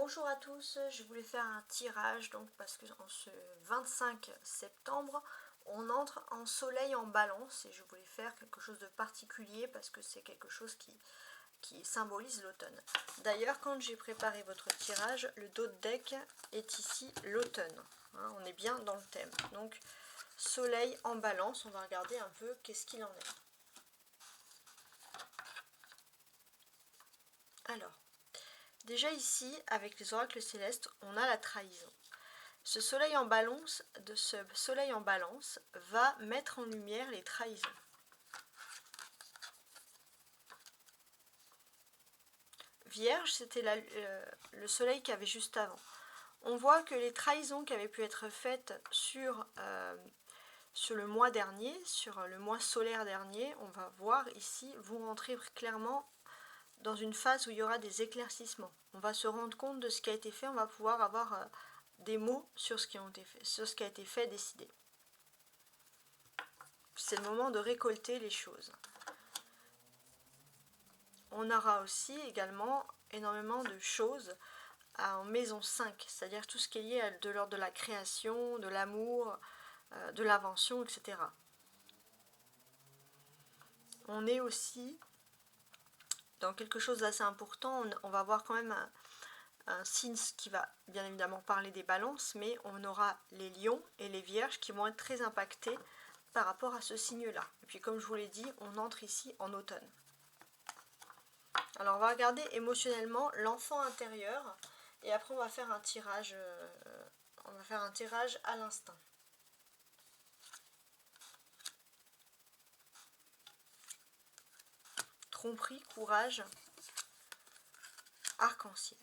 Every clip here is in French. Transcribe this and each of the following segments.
Bonjour à tous, je voulais faire un tirage donc parce que en ce 25 septembre on entre en soleil en balance et je voulais faire quelque chose de particulier parce que c'est quelque chose qui symbolise l'automne. D'ailleurs, quand j'ai préparé votre tirage, le dos de deck est ici l'automne, on est bien dans le thème. Donc soleil en balance, on va regarder un peu qu'est-ce qu'il en est. Alors, déjà ici, avec les oracles célestes, on a la trahison. Ce soleil en balance va mettre en lumière les trahisons. Vierge, c'était le soleil qu'il y avait juste avant. On voit que les trahisons qui avaient pu être faites sur le mois dernier, sur le mois solaire dernier, on va voir ici, vont rentrer clairement dans une phase où il y aura des éclaircissements. On va se rendre compte de ce qui a été fait, on va pouvoir avoir des mots sur ce qui a été fait, décidé. C'est le moment de récolter les choses. On aura aussi également énormément de choses en maison 5, c'est-à-dire tout ce qui est lié à de l'ordre de la création, de l'amour, de l'invention, etc. On est aussi dans quelque chose d'assez important, on va voir quand même un signe qui va bien évidemment parler des balances, mais on aura les lions et les vierges qui vont être très impactés par rapport à ce signe-là. Et puis comme je vous l'ai dit, on entre ici en automne. Alors on va regarder émotionnellement l'enfant intérieur et après on va faire un tirage, à l'instinct. Tromperie, courage, arc-en-ciel.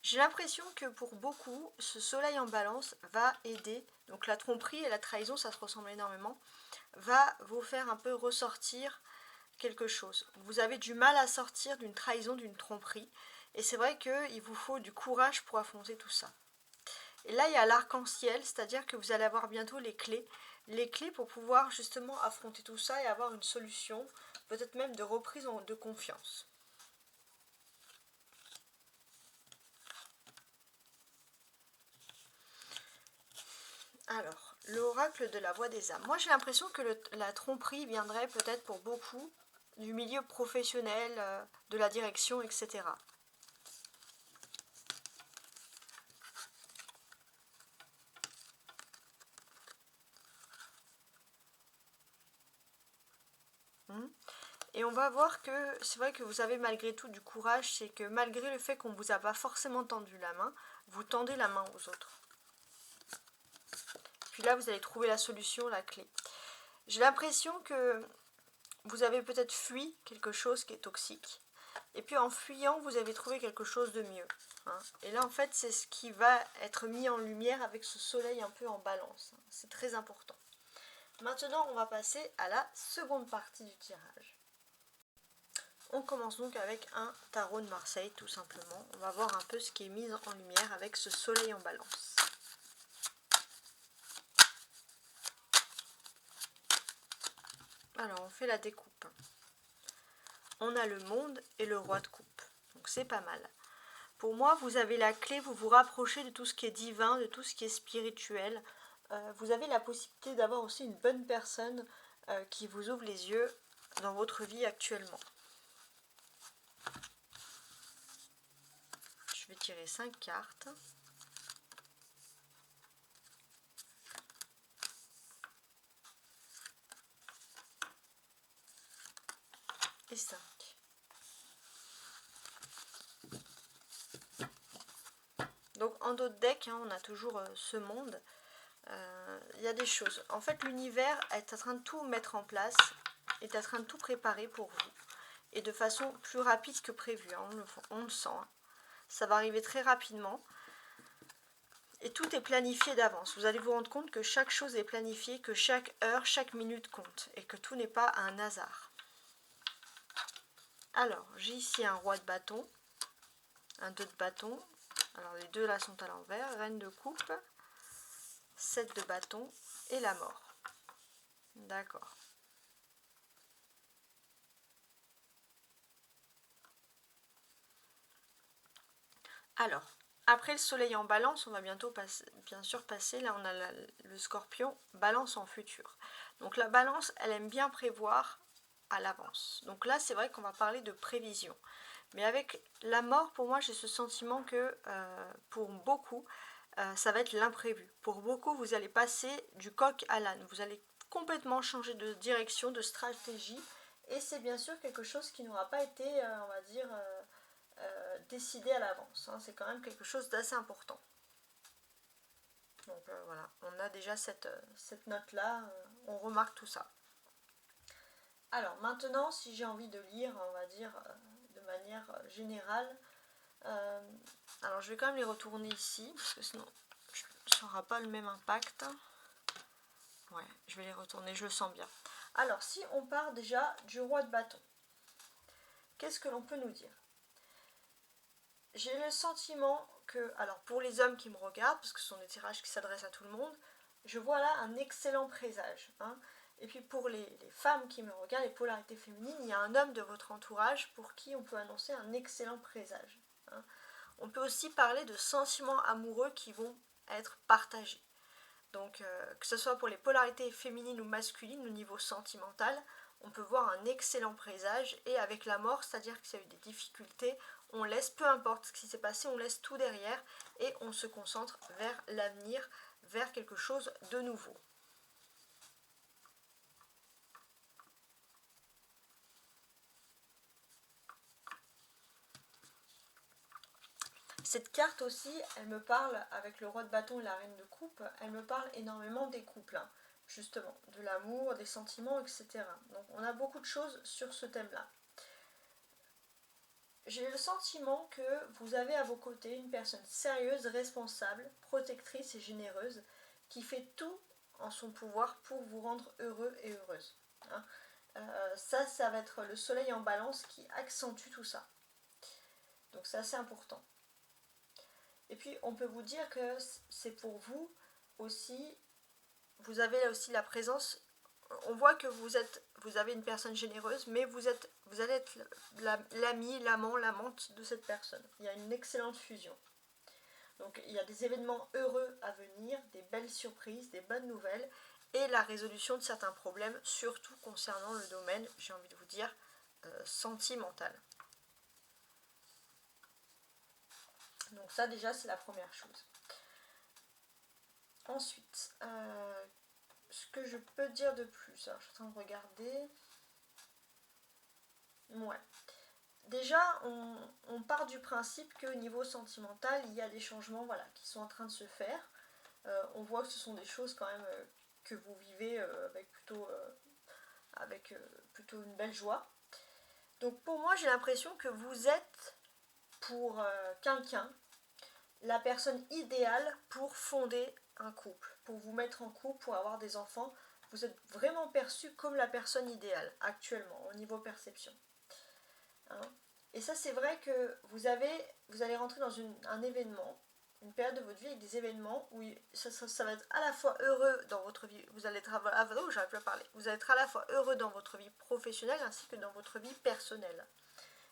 J'ai l'impression que pour beaucoup, ce soleil en balance va aider, donc la tromperie et la trahison, ça se ressemble énormément, va vous faire un peu ressortir quelque chose. Vous avez du mal à sortir d'une trahison, d'une tromperie, et c'est vrai qu'il vous faut du courage pour affronter tout ça. Et là, il y a l'arc-en-ciel, c'est-à-dire que vous allez avoir bientôt les clés pour pouvoir justement affronter tout ça et avoir une solution, peut-être même de reprise de confiance. Alors, l'oracle de la voix des âmes. Moi, j'ai l'impression que la tromperie viendrait peut-être pour beaucoup du milieu professionnel, de la direction, etc. Et on va voir que c'est vrai que vous avez malgré tout du courage, c'est que malgré le fait qu'on ne vous a pas forcément tendu la main, vous tendez la main aux autres. Puis là, vous allez trouver la solution, la clé. J'ai l'impression que vous avez peut-être fui quelque chose qui est toxique. Et puis en fuyant, vous avez trouvé quelque chose de mieux. Et là, en fait, c'est ce qui va être mis en lumière avec ce soleil un peu en balance. C'est très important. Maintenant, on va passer à la seconde partie du tirage. On commence donc avec un tarot de Marseille, tout simplement. On va voir un peu ce qui est mis en lumière avec ce soleil en balance. Alors, on fait la découpe. On a le monde et le roi de coupe. Donc, c'est pas mal. Pour moi, vous avez la clé, vous vous rapprochez de tout ce qui est divin, de tout ce qui est spirituel. Vous avez la possibilité d'avoir aussi une bonne personne qui vous ouvre les yeux dans votre vie actuellement. Je vais tirer 5 cartes. Et 5. Donc en dos de deck, on a toujours ce monde. Il y a des choses. En fait, l'univers est en train de tout mettre en place, est en train de tout préparer pour vous. Et de façon plus rapide que prévu, on le sent. Ça va arriver très rapidement. Et tout est planifié d'avance. Vous allez vous rendre compte que chaque chose est planifiée, que chaque heure, chaque minute compte. Et que tout n'est pas un hasard. Alors, j'ai ici un roi de bâton, un 2 de bâton. Alors, les deux là sont à l'envers. Reine de coupe, 7 de bâton et la mort. D'accord. Alors, Après le soleil en balance, on va bientôt bien sûr passer, là on a le scorpion, balance en futur. Donc la balance, elle aime bien prévoir à l'avance. Donc là, c'est vrai qu'on va parler de prévision. Mais avec la mort, pour moi, j'ai ce sentiment que pour beaucoup, ça va être l'imprévu. Pour beaucoup, vous allez passer du coq à l'âne. Vous allez complètement changer de direction, de stratégie. Et c'est bien sûr quelque chose qui n'aura pas été, on va dire, décidé à l'avance. Hein. C'est quand même quelque chose d'assez important. Donc voilà, on a déjà cette note-là, on remarque tout ça. Alors maintenant, si j'ai envie de lire, on va dire, de manière générale, alors je vais quand même les retourner ici, parce que sinon ça n'aura pas le même impact. Ouais, je vais les retourner, je le sens bien. Alors si on part déjà du roi de bâton, qu'est-ce que l'on peut nous dire? J'ai le sentiment que, alors pour les hommes qui me regardent, parce que ce sont des tirages qui s'adressent à tout le monde, je vois là un excellent présage. Hein. Et puis pour les femmes qui me regardent, les polarités féminines, il y a un homme de votre entourage pour qui on peut annoncer un excellent présage. Hein. On peut aussi parler de sentiments amoureux qui vont être partagés. Donc que ce soit pour les polarités féminines ou masculines au niveau sentimental, on peut voir un excellent présage et avec la mort, c'est-à-dire qu'il y a eu des difficultés, on laisse, peu importe ce qui s'est passé, on laisse tout derrière et on se concentre vers l'avenir, vers quelque chose de nouveau. Cette carte aussi, elle me parle, avec le roi de bâton et la reine de coupe, elle me parle énormément des couples, hein, justement, de l'amour, des sentiments, etc. Donc on a beaucoup de choses sur ce thème-là. J'ai le sentiment que vous avez à vos côtés une personne sérieuse, responsable, protectrice et généreuse, qui fait tout en son pouvoir pour vous rendre heureux et heureuse. Hein. Ça va être le soleil en balance qui accentue tout ça. Donc c'est assez important. Et puis on peut vous dire que c'est pour vous aussi, vous avez là aussi la présence, on voit que vous avez une personne généreuse, mais vous allez être l'ami, l'amant, l'amante de cette personne. Il y a une excellente fusion. Donc il y a des événements heureux à venir, des belles surprises, des bonnes nouvelles, et la résolution de certains problèmes, surtout concernant le domaine, j'ai envie de vous dire, sentimental. Donc ça déjà c'est la première chose. Ensuite, ce que je peux dire de plus, alors je suis en train de regarder. Ouais. Déjà, on part du principe qu'au niveau sentimental, il y a des changements voilà, qui sont en train de se faire. On voit que ce sont des choses quand même que vous vivez avec plutôt une belle joie. Donc pour moi, j'ai l'impression que vous êtes pour quelqu'un la personne idéale pour fonder un couple, pour vous mettre en couple, pour avoir des enfants. Vous êtes vraiment perçu comme la personne idéale actuellement au niveau perception. Hein. Et ça, c'est vrai que vous allez rentrer dans un événement, une période de votre vie avec des événements où ça va être à la fois heureux dans votre vie, vous allez être vous allez être à la fois heureux dans votre vie professionnelle ainsi que dans votre vie personnelle.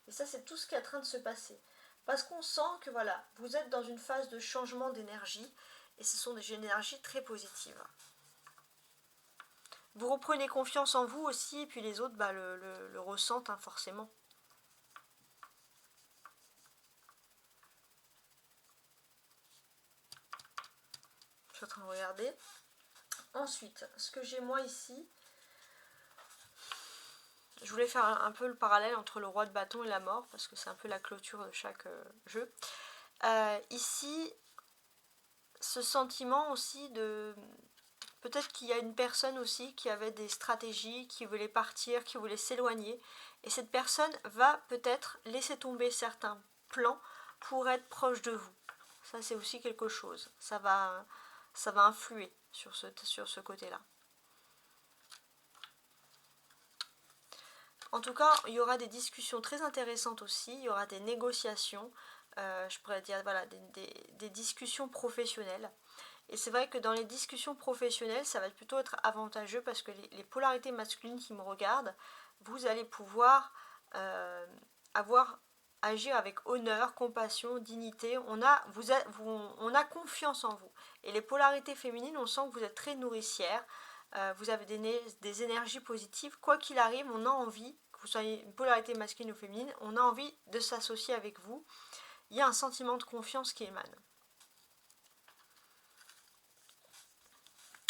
Et ça, c'est tout ce qui est en train de se passer. Parce qu'on sent que voilà, vous êtes dans une phase de changement d'énergie et ce sont des énergies très positives. Vous reprenez confiance en vous aussi et puis les autres le ressentent hein, forcément. Je suis en train de regarder. Ensuite, ce que j'ai moi ici, je voulais faire un peu le parallèle entre le roi de bâton et la mort, parce que c'est un peu la clôture de chaque jeu. Ici, ce sentiment aussi de... Peut-être qu'il y a une personne aussi qui avait des stratégies, qui voulait partir, qui voulait s'éloigner. Et cette personne va peut-être laisser tomber certains plans pour être proche de vous. Ça, c'est aussi quelque chose. Ça va influer sur ce côté-là. En tout cas, il y aura des discussions très intéressantes aussi. Il y aura des négociations. Je pourrais dire voilà, des discussions professionnelles. Et c'est vrai que dans les discussions professionnelles, ça va plutôt être avantageux parce que les polarités masculines qui me regardent, vous allez pouvoir avoir agir avec honneur, compassion, dignité. On a confiance en vous. Et les polarités féminines, on sent que vous êtes très nourricières. Vous avez des énergies positives. Quoi qu'il arrive, on a envie, que vous soyez une polarité masculine ou féminine, on a envie de s'associer avec vous. Il y a un sentiment de confiance qui émane.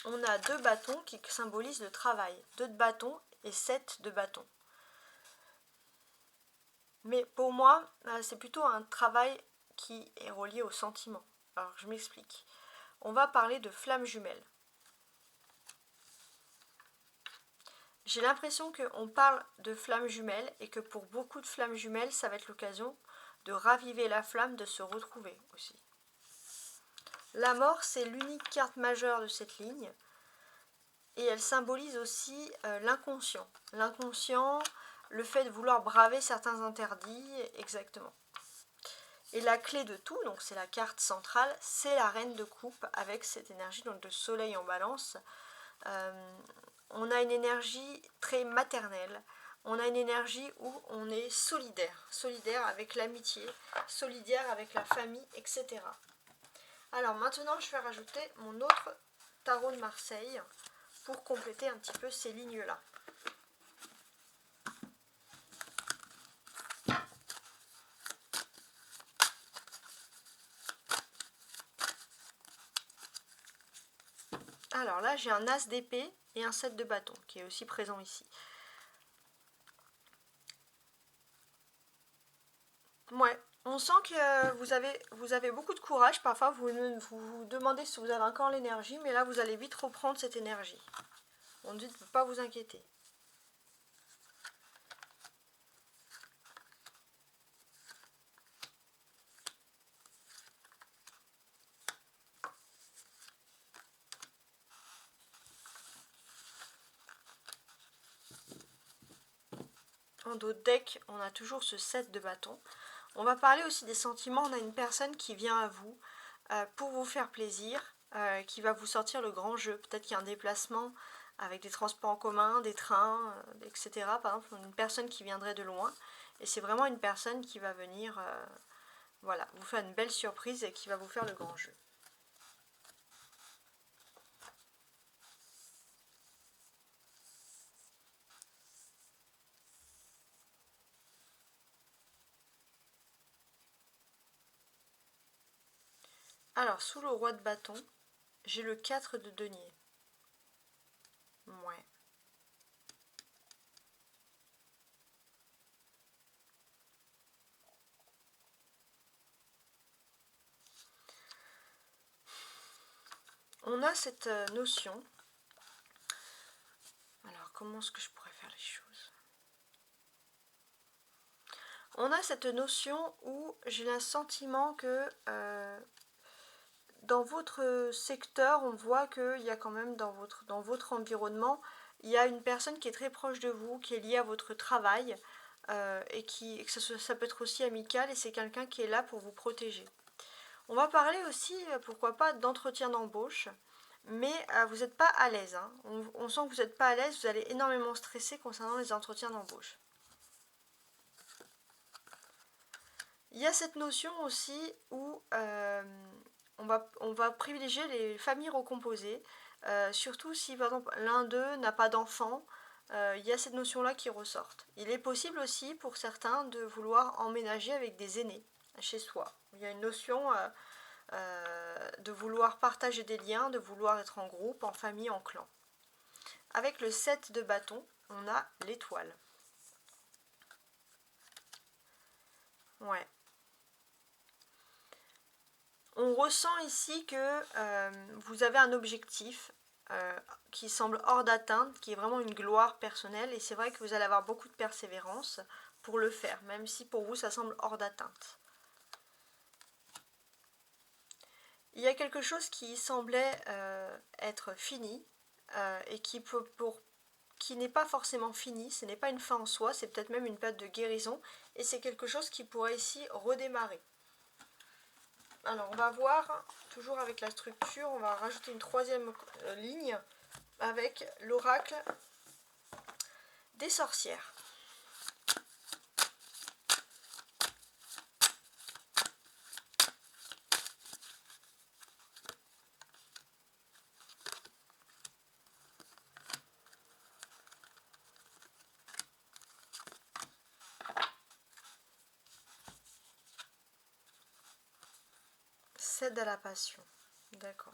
On a 2 bâtons qui symbolisent le travail. 2 de bâtons et 7 de bâtons. Mais pour moi, c'est plutôt un travail qui est relié au sentiment. Alors je m'explique. On va parler de flammes jumelles. J'ai l'impression qu'on parle de flammes jumelles et que pour beaucoup de flammes jumelles, ça va être l'occasion de raviver la flamme, de se retrouver aussi. La mort, c'est l'unique carte majeure de cette ligne et elle symbolise aussi l'inconscient. L'inconscient, le fait de vouloir braver certains interdits, exactement. Et la clé de tout, donc c'est la carte centrale, c'est la reine de coupe avec cette énergie donc de soleil en balance. On a une énergie très maternelle, on a une énergie où on est solidaire, solidaire avec l'amitié, solidaire avec la famille, etc. Alors maintenant, je vais rajouter mon autre tarot de Marseille pour compléter un petit peu ces lignes-là. Alors là, j'ai un as d'épée et un 7 de bâton qui est aussi présent ici. Ouais, on sent que vous avez beaucoup de courage. Parfois, vous vous demandez si vous avez encore l'énergie, mais là, vous allez vite reprendre cette énergie. On dit de ne pas vous inquiéter. En dos de deck, on a toujours ce 7 de bâton. On va parler aussi des sentiments. On a une personne qui vient à vous pour vous faire plaisir, qui va vous sortir le grand jeu. Peut-être qu'il y a un déplacement avec des transports en commun, des trains, etc. Par exemple, une personne qui viendrait de loin. Et c'est vraiment une personne qui va venir voilà, vous faire une belle surprise et qui va vous faire le grand jeu. Alors, sous le roi de bâton, j'ai le 4 de denier. Ouais. On a cette notion. Alors, comment est-ce que je pourrais faire les choses? On a cette notion où j'ai le sentiment que dans votre secteur, on voit qu'il y a quand même dans votre environnement, il y a une personne qui est très proche de vous, qui est liée à votre travail, et que ça peut être aussi amical, et c'est quelqu'un qui est là pour vous protéger. On va parler aussi, pourquoi pas, d'entretien d'embauche, mais vous n'êtes pas à l'aise. Hein. On sent que vous n'êtes pas à l'aise, vous allez énormément stresser concernant les entretiens d'embauche. Il y a cette notion aussi où on va privilégier les familles recomposées, surtout si par exemple l'un d'eux n'a pas d'enfant, il y a cette notion-là qui ressort. Il est possible aussi pour certains de vouloir emménager avec des aînés chez soi. Il y a une notion de vouloir partager des liens, de vouloir être en groupe, en famille, en clan. Avec le 7 de bâton, on a l'étoile. Ouais. On ressent ici que vous avez un objectif qui semble hors d'atteinte, qui est vraiment une gloire personnelle, et c'est vrai que vous allez avoir beaucoup de persévérance pour le faire, même si pour vous ça semble hors d'atteinte. Il y a quelque chose qui semblait être fini et qui n'est pas forcément fini, ce n'est pas une fin en soi, c'est peut-être même une période de guérison, et c'est quelque chose qui pourrait ici redémarrer. Alors on va voir, toujours avec la structure, on va rajouter une troisième ligne avec l'oracle des sorcières. cède à la passion. D'accord.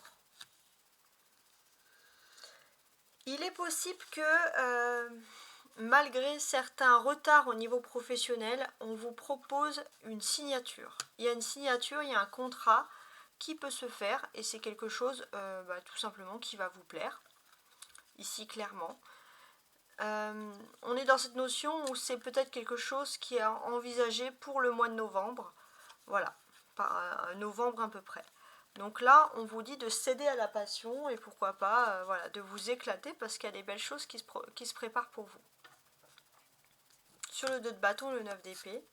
Il est possible que, malgré certains retards au niveau professionnel, on vous propose une signature. Il y a une signature, il y a un contrat qui peut se faire et c'est quelque chose tout simplement qui va vous plaire. Ici, clairement. On est dans cette notion où c'est peut-être quelque chose qui est envisagé pour le mois de novembre. Voilà, par novembre à peu près. Donc là, on vous dit de céder à la passion et pourquoi pas voilà, de vous éclater parce qu'il y a des belles choses qui se préparent pour vous. Sur le 2 de bâton, le 9 d'épée,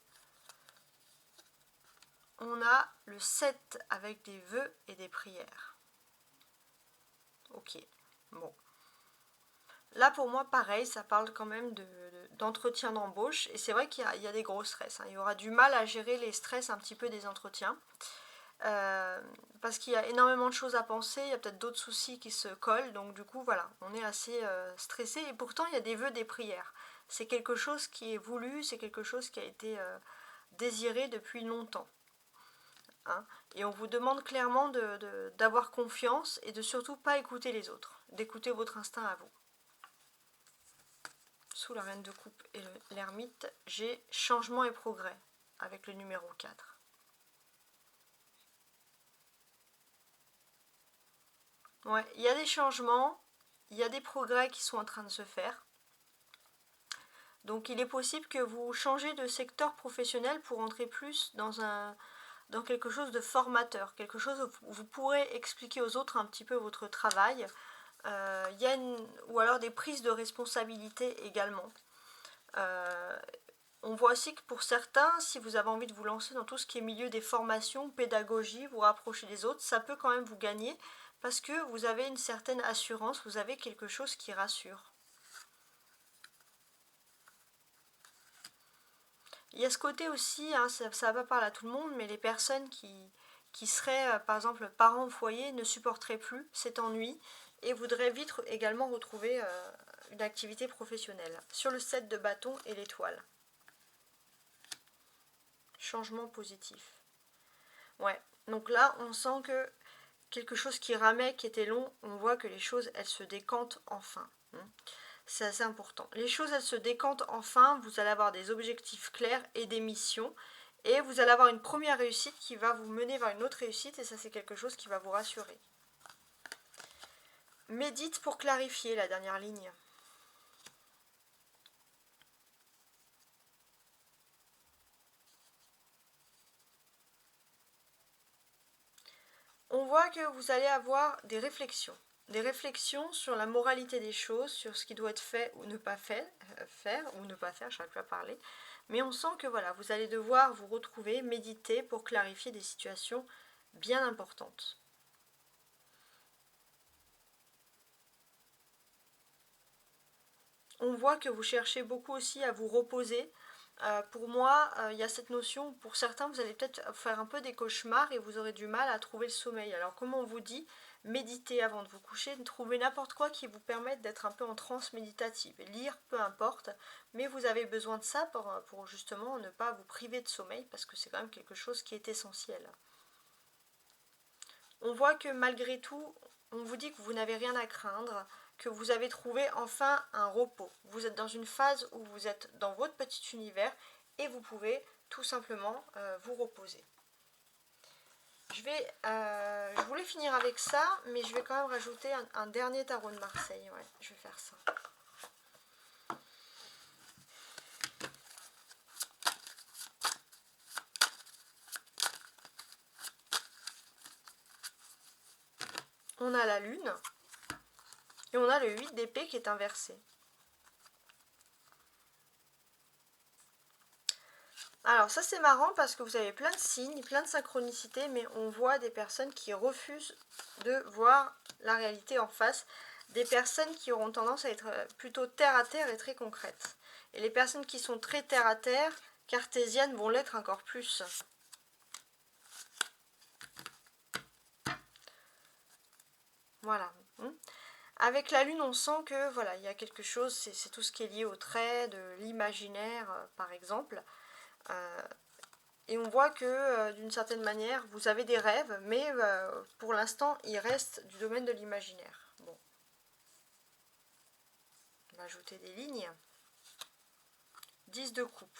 on a le 7 avec des vœux et des prières. Ok, bon. Là, pour moi, pareil, ça parle quand même d'entretien d'embauche. Et c'est vrai qu'il y a des gros stress. Hein. Il y aura du mal à gérer les stress un petit peu des entretiens. Parce qu'il y a énormément de choses à penser. Il y a peut-être d'autres soucis qui se collent. Donc du coup, voilà, on est assez stressé. Et pourtant, il y a des vœux, des prières. C'est quelque chose qui est voulu. C'est quelque chose qui a été désiré depuis longtemps. Hein. Et on vous demande clairement d'avoir confiance et de surtout pas écouter les autres. D'écouter votre instinct à vous. Sous la reine de coupe et l'ermite, j'ai changement et progrès avec le numéro 4. Ouais, il y a des changements, il y a des progrès qui sont en train de se faire. Donc il est possible que vous changez de secteur professionnel pour entrer plus dans quelque chose de formateur, quelque chose où vous pourrez expliquer aux autres un petit peu votre travail. Il y a ou alors des prises de responsabilité également. On voit aussi que pour certains, si vous avez envie de vous lancer dans tout ce qui est milieu des formations, pédagogie, vous rapprocher des autres, ça peut quand même vous gagner parce que vous avez une certaine assurance, vous avez quelque chose qui rassure. Il y a ce côté aussi, hein, ça va pas parler à tout le monde, mais les personnes qui seraient par exemple parents au foyer ne supporteraient plus cet ennui et voudraient vite également retrouver une activité professionnelle. Sur le 7 de bâton et l'étoile. Changement positif. Ouais, donc là on sent que quelque chose qui ramait, qui était long, on voit que les choses elles se décantent enfin. C'est assez important. Les choses elles se décantent enfin, vous allez avoir des objectifs clairs et des missions. Et vous allez avoir une première réussite qui va vous mener vers une autre réussite et ça c'est quelque chose qui va vous rassurer. Médite pour clarifier la dernière ligne. On voit que vous allez avoir des réflexions sur la moralité des choses, sur ce qui doit être fait ou ne pas faire ou ne pas faire, je n'arrive plus à parler. Mais on sent que voilà, vous allez devoir vous retrouver, méditer pour clarifier des situations bien importantes. On voit que vous cherchez beaucoup aussi à vous reposer. Pour moi, il y a cette notion, pour certains, vous allez peut-être faire un peu des cauchemars et vous aurez du mal à trouver le sommeil. Alors comme on vous dit, méditez avant de vous coucher, trouvez n'importe quoi qui vous permette d'être un peu en transe méditative. Lire, peu importe, mais vous avez besoin de ça pour justement ne pas vous priver de sommeil parce que c'est quand même quelque chose qui est essentiel. On voit que malgré tout, on vous dit que vous n'avez rien à craindre, que vous avez trouvé enfin un repos. Vous êtes dans une phase où vous êtes dans votre petit univers et vous pouvez tout simplement vous reposer. Je voulais finir avec ça, mais je vais quand même rajouter un dernier tarot de Marseille. Ouais, je vais faire ça. On a la lune et on a le 8 d'épée qui est inversé. Alors ça c'est marrant parce que vous avez plein de signes, plein de synchronicités, mais on voit des personnes qui refusent de voir la réalité en face, des personnes qui auront tendance à être plutôt terre à terre et très concrètes. Et les personnes qui sont très terre à terre, cartésiennes, vont l'être encore plus. Voilà. Avec la lune, on sent que voilà, il y a quelque chose, c'est tout ce qui est lié au trait, de l'imaginaire, par exemple. Et on voit que d'une certaine manière, vous avez des rêves, mais pour l'instant, ils restent du domaine de l'imaginaire. Bon. On va ajouter des lignes. 10 de coupe.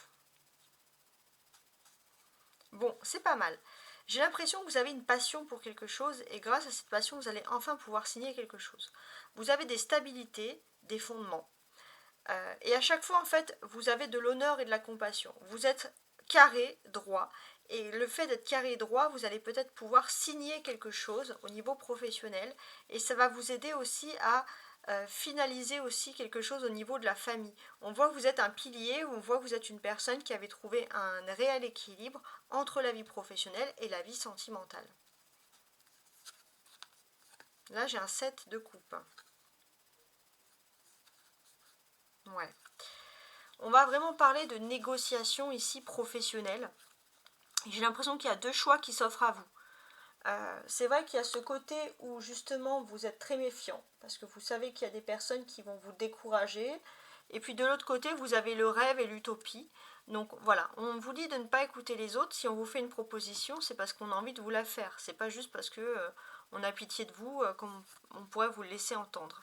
Bon, c'est pas mal. J'ai l'impression que vous avez une passion pour quelque chose et grâce à cette passion, vous allez enfin pouvoir signer quelque chose. Vous avez des stabilités, des fondements. Et à chaque fois, en fait, vous avez de l'honneur et de la compassion. Vous êtes carré, droit. Et le fait d'être carré et droit, vous allez peut-être pouvoir signer quelque chose au niveau professionnel. Et ça va vous aider aussi à finaliser aussi quelque chose au niveau de la famille. On voit que vous êtes un pilier, on voit que vous êtes une personne qui avait trouvé un réel équilibre entre la vie professionnelle et la vie sentimentale. Là, j'ai un 7 de coupe. Ouais. On va vraiment parler de négociation ici professionnelle. J'ai l'impression qu'il y a deux choix qui s'offrent à vous. C'est vrai qu'il y a ce côté où justement vous êtes très méfiant parce que vous savez qu'il y a des personnes qui vont vous décourager et puis de l'autre côté vous avez le rêve et l'utopie. Donc voilà, on vous dit de ne pas écouter les autres. Si on vous fait une proposition, c'est parce qu'on a envie de vous la faire. C'est pas juste parce que on a pitié de vous comme on pourrait vous le laisser entendre.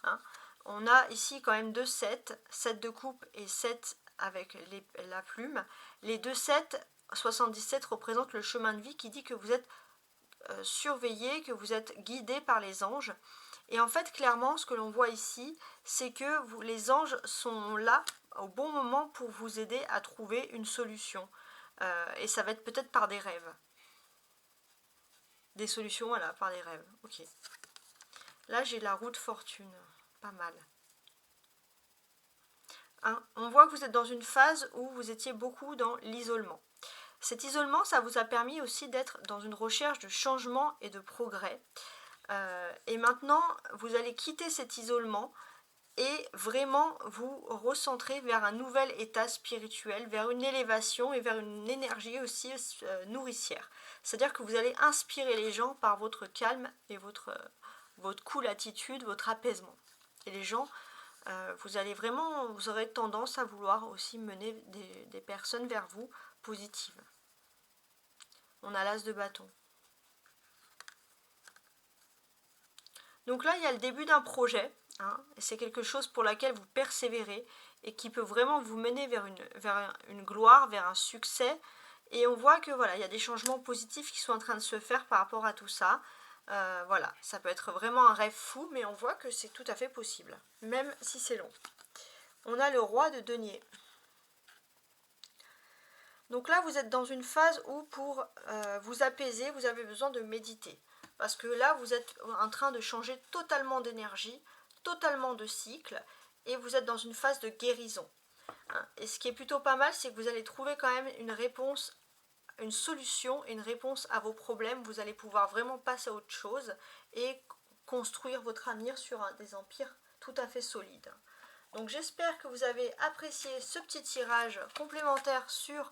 Hein. On a ici quand même deux 7, 7 de coupe et 7 avec la plume. Les deux 7, 77 représentent le chemin de vie qui dit que vous êtes surveillé, que vous êtes guidé par les anges. Et en fait, clairement, ce que l'on voit ici, c'est que les anges sont là au bon moment pour vous aider à trouver une solution. Et ça va être peut-être par des rêves. Des solutions, voilà, par des rêves. Ok. Là, j'ai la roue de fortune. Pas mal. Hein, on voit que vous êtes dans une phase où vous étiez beaucoup dans l'isolement. Cet isolement, ça vous a permis aussi d'être dans une recherche de changement et de progrès. Et maintenant, vous allez quitter cet isolement et vraiment vous recentrer vers un nouvel état spirituel, vers une élévation et vers une énergie aussi nourricière. C'est-à-dire que vous allez inspirer les gens par votre calme et votre cool attitude, votre apaisement. Et les gens, vous aurez tendance à vouloir aussi mener des personnes vers vous positives. On a l'as de bâton. Donc là, il y a le début d'un projet. Hein, et c'est quelque chose pour laquelle vous persévérez et qui peut vraiment vous mener vers une gloire, vers un succès. Et on voit que voilà, il y a des changements positifs qui sont en train de se faire par rapport à tout ça. Voilà, ça peut être vraiment un rêve fou, mais on voit que c'est tout à fait possible, même si c'est long. On a le roi de denier. Donc là, vous êtes dans une phase où pour vous apaiser, vous avez besoin de méditer. Parce que là, vous êtes en train de changer totalement d'énergie, totalement de cycle, et vous êtes dans une phase de guérison. Hein. Et ce qui est plutôt pas mal, c'est que vous allez trouver quand même une réponse, une solution, une réponse à vos problèmes. Vous allez pouvoir vraiment passer à autre chose et construire votre avenir sur des empires tout à fait solides. Donc j'espère que vous avez apprécié ce petit tirage complémentaire sur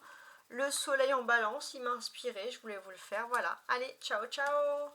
le soleil en balance. Il m'a inspiré, je voulais vous le faire. Voilà, allez, ciao ciao.